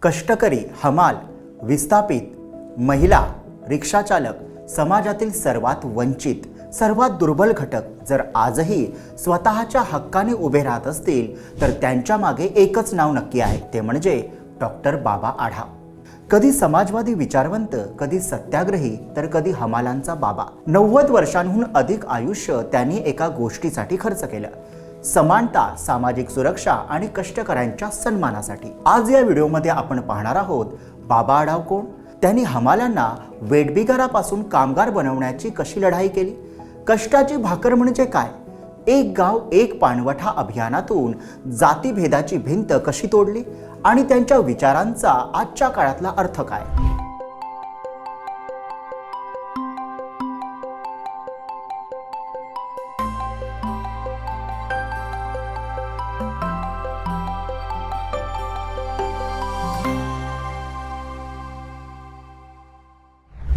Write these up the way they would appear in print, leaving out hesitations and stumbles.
कष्टकरी, हमाल, विस्थापित, महिला, रिक्षाचालक, समाजातील सर्वात वंचित, सर्वात दुर्बल घटक जर आजही स्वतःच्या हक्काने उभे राहत असतील तर त्यांच्या मागे एकच नाव नक्की आहे, ते म्हणजे डॉक्टर बाबा आढाव. कधी समाजवादी विचारवंत, कधी सत्याग्रही, तर कधी हमालांचा बाबा. 90 वर्षांहून अधिक आयुष्य त्यांनी एका गोष्टीसाठी खर्च केलं: समानता, सामाजिक सुरक्षा आणि कष्टकऱ्यांच्या सन्मानासाठी. आज या व्हिडिओमध्ये आपण पाहणार आहोत बाबा आढाव कोण, त्यांनी हमालांना वेठबिगारापासून कामगार बनवण्याची कशी लढाई केली, कष्टाची भाकर म्हणजे काय, एक गाव एक पाणवठा अभियानातून जातीभेदाची भिंत कशी तोडली आणि त्यांच्या विचारांचा आजच्या काळातला अर्थ काय.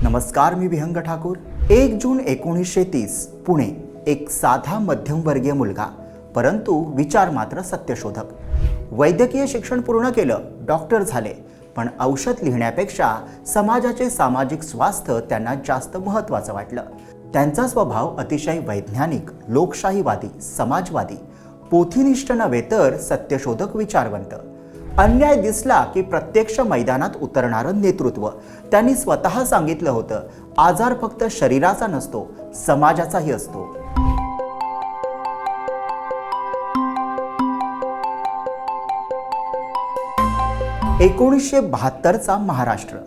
नमस्कार, मी विहंग ठाकूर. 1 जून 1930 पुणे. एक साधा मध्यमवर्गीय मुलगा, परंतु विचार मात्र सत्यशोधक. वैद्यकीय शिक्षण पूर्ण केलं, डॉक्टर झाले, पण औषध लिहिण्यापेक्षा समाजाचे सामाजिक स्वास्थ्य त्यांना जास्त महत्त्वाचं वाटलं. त्यांचा स्वभाव अतिशय वैज्ञानिक, लोकशाहीवादी, समाजवादी, पोथीनिष्ठ नव्हे तर सत्यशोधक, विचारवंत. अन्याय दिसला की प्रत्यक्ष मैदानात उतरणारं नेतृत्व. त्यांनी स्वतः सांगितलं होतं, आजार फक्त शरीराचा नसतो, समाजाचाही असतो. 1972चा महाराष्ट्र.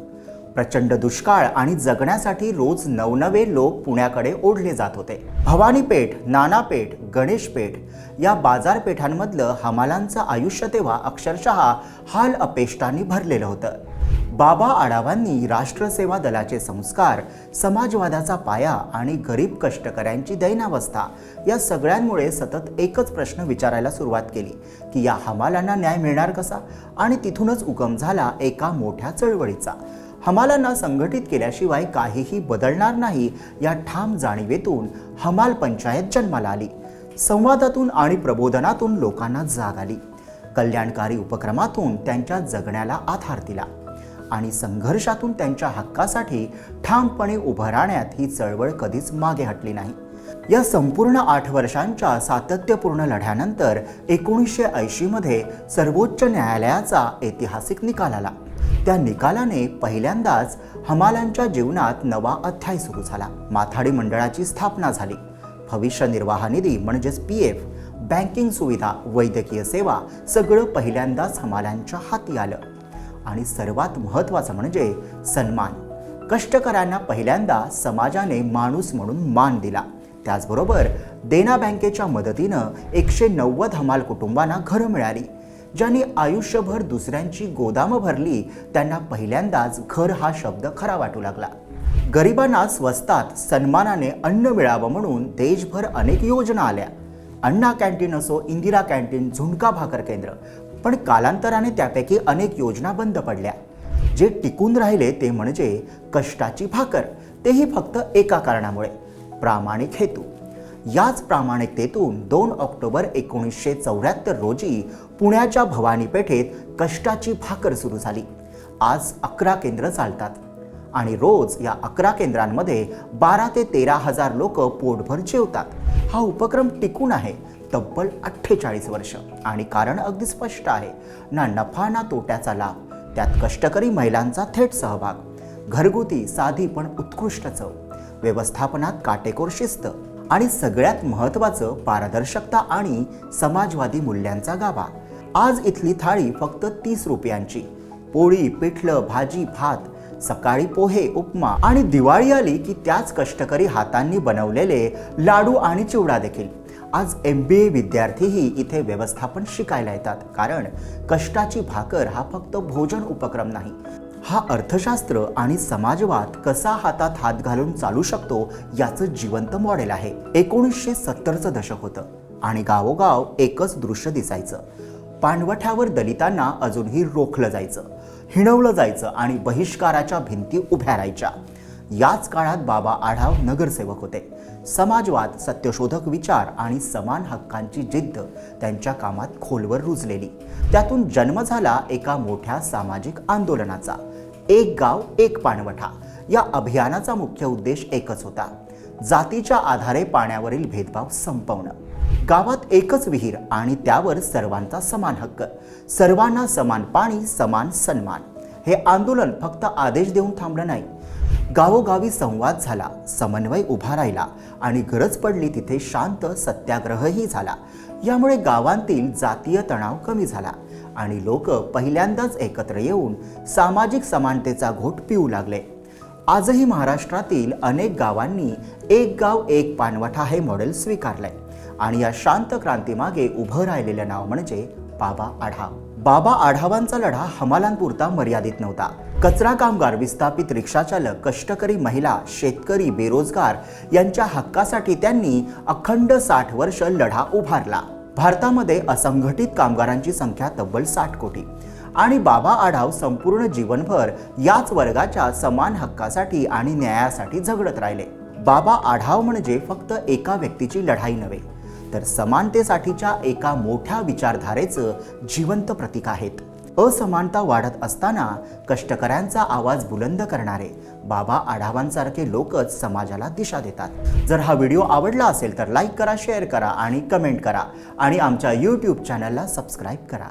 प्रचंड दुष्काळ आणि जगण्यासाठी रोज नवनवे लोक पुण्याकडे ओढले जात होते. भवानीपेठ, नानापेठ, गणेशपेठ या बाजारपेठांमधलं हमालांचं आयुष्य तेव्हा अक्षरशः हाल अपेष्टांनी भरलेलं होतं. बाबा आढावांनी राष्ट्रसेवा दलाचे संस्कार, समाजवादाचा पाया आणि गरीब कष्टकऱ्यांची दैनावस्था या सगळ्यांमुळे सतत एकच प्रश्न विचारायला सुरुवात केली की या हमालांना न्याय मिळणार कसा. आणि तिथूनच उगम झाला एका मोठ्या चळवळीचा. हमालांना संघटित केल्याशिवाय काहीही बदलणार नाही या ठाम जाणीवेतून हमाल पंचायत जन्माला आली. संवादातून आणि प्रबोधनातून लोकांना जाग आली. कल्याणकारी उपक्रमातून त्यांच्या जगण्याला आधार दिला आणि संघर्षातून त्यांच्या हक्कासाठी ठामपणे उभं राहण्यात ही चळवळ कधीच मागे हटली नाही. या संपूर्ण 8 वर्षांच्या सातत्यपूर्ण लढ्यानंतर 1980 मध्ये सर्वोच्च न्यायालयाचा ऐतिहासिक निकाल आला. त्या निकालाने पहिल्यांदाच हमालांच्या जीवनात नवा अध्याय सुरू झाला. माथाडी मंडळाची स्थापना झाली. भविष्य निर्वाह निधी म्हणजेच PF, बँकिंग सुविधा, वैद्यकीय सेवा सगळं पहिल्यांदाच हमालांच्या हाती आलं. आणि सर्वात महत्त्वाचं म्हणजे सन्मान. कष्टकऱ्यांना पहिल्यांदा समाजाने माणूस म्हणून मान दिला. त्याचबरोबर देना बँकेच्या मदतीनं 190 हमाल कुटुंबांना घरं मिळाली. ज्यांनी आयुष्यभर दुसऱ्यांची गोदामं भरली त्यांना पहिल्यांदाच घर हा शब्द खरा वाटू लागला. गरिबांना स्वस्तात सन्मानाने अन्न मिळावं म्हणून देशभर अनेक योजना आल्या. अण्णा कॅन्टीन असो, इंदिरा कॅन्टीन, झुणका भाकर केंद्र. पण कालांतराने त्यापैकी अनेक योजना बंद पडल्या. जे टिकून राहिले ते म्हणजे कष्टाची भाकर, तेही फक्त एका कारणामुळे: प्रामाणिक हेतू. याच प्रामाणिकतेतून 2 ऑक्टोबर 1974 रोजी पुण्याच्या भवानी पेठेत कष्टाची भाकर सुरू झाली. आज 11 केंद्र चालतात आणि रोज या 11 केंद्रांमध्ये 12 ते 13 हजार लोक पोटभर जेवतात. हा उपक्रम टिकून आहे तब्बल 48 वर्ष आणि कारण अगदी स्पष्ट आहे: ना नफा ना तोट्याचा लाभ, त्यात कष्टकरी महिलांचा थेट सहभाग, घरगुती साधी पण उत्कृष्ट चव, व्यवस्थापनात काटेकोर शिस्त आणि सगळ्यात महत्त्वाचं पारदर्शकता आणि समाजवादी मूल्यांचा गाभा. आज इथली थाळी फक्त 30 रुपयांची. पोळी, पिठलं, भाजी, भात, सकाळी पोहे, उपमा आणि दिवाळी आली की त्याच कष्टकरी हातांनी बनवलेले लाडू आणि चिवडा देखील. आज MBA विद्यार्थीही इथे व्यवस्थापन शिकायला येतात, कारण कष्टाची भाकर हा फक्त भोजन उपक्रम नाही, हा अर्थशास्त्र आणि समाजवाद कसा हातात हात घालून चालू शकतो याचं जिवंत मॉडेल आहे. 1970चं दशक होतं आणि गावोगाव एकच दृश्य दिसायचं: पाणवठ्यावर दलितांना अजूनही रोखलं जायचं, हिणवलं जायचं आणि बहिष्काराच्या भिंती उभ्या राहायच्या. याच काळात बाबा आढाव नगरसेवक होते. समाजवाद, सत्यशोधक विचार आणि समान हक्कांची जिद्द त्यांच्या कामात खोलवर रुजलेली. त्यातून जन्म झाला एका मोठ्या सामाजिक आंदोलनाचा. एक गाव एक पाणवठा या अभियानाचा मुख्य उद्देश एकच होता: जातीच्या आधारे पाण्यावरील भेदभाव संपवणं. गावात एकच विहीर आणि त्यावर सर्वांचा समान हक्क, सर्वांना समान पाणी, समान सन्मान. हे आंदोलन फक्त आदेश देऊन थांबलं नाही. गावोगावी संवाद झाला, समन्वय उभा राहिला आणि गरज पडली तिथे शांत सत्याग्रहही झाला. यामुळे गावांतील जातीय तणाव कमी झाला आणि लोक पहिल्यांदाच एकत्र येऊन सामाजिक समानतेचा घोट पिऊ लागले. आजही महाराष्ट्रातील अनेक गावांनी एक गाव एक पाणवठा हे मॉडेल स्वीकारलंय आणि या शांत क्रांतीमागे उभं राहिलेलं नाव म्हणजे बाबा आढाव. बाबा आढावांचा लढा हमालांपुरता मर्यादित नव्हता. कचरा कामगार, विस्थापित रिक्षाचालक, कष्टकरी महिला, शेतकरी, बेरोजगार यांच्या हक्कासाठी त्यांनी अखंड 60 वर्ष लढा उभारला. भारतामध्ये असंघटित कामगारांची संख्या तब्बल 60 कोटी आणि बाबा आढाव संपूर्ण जीवनभर याच वर्गाच्या समान हक्कासाठी आणि न्यायासाठी झगडत राहिले. बाबा आढाव म्हणजे फक्त एका व्यक्तीची लढाई नव्हे, तर समानतेसाठीच्या एका मोठ्या विचारधारेचं जिवंत प्रतीक आहेत. असमानता वाढत असताना कष्टकऱ्यांचा आवाज बुलंद करणारे बाबा आढावांसारखे लोकच समाजाला दिशा देतात. जर हा व्हिडिओ आवडला असेल तर लाईक करा, शेअर करा आणि कमेंट करा आणि आमच्या YouTube चॅनलला सबस्क्राईब करा.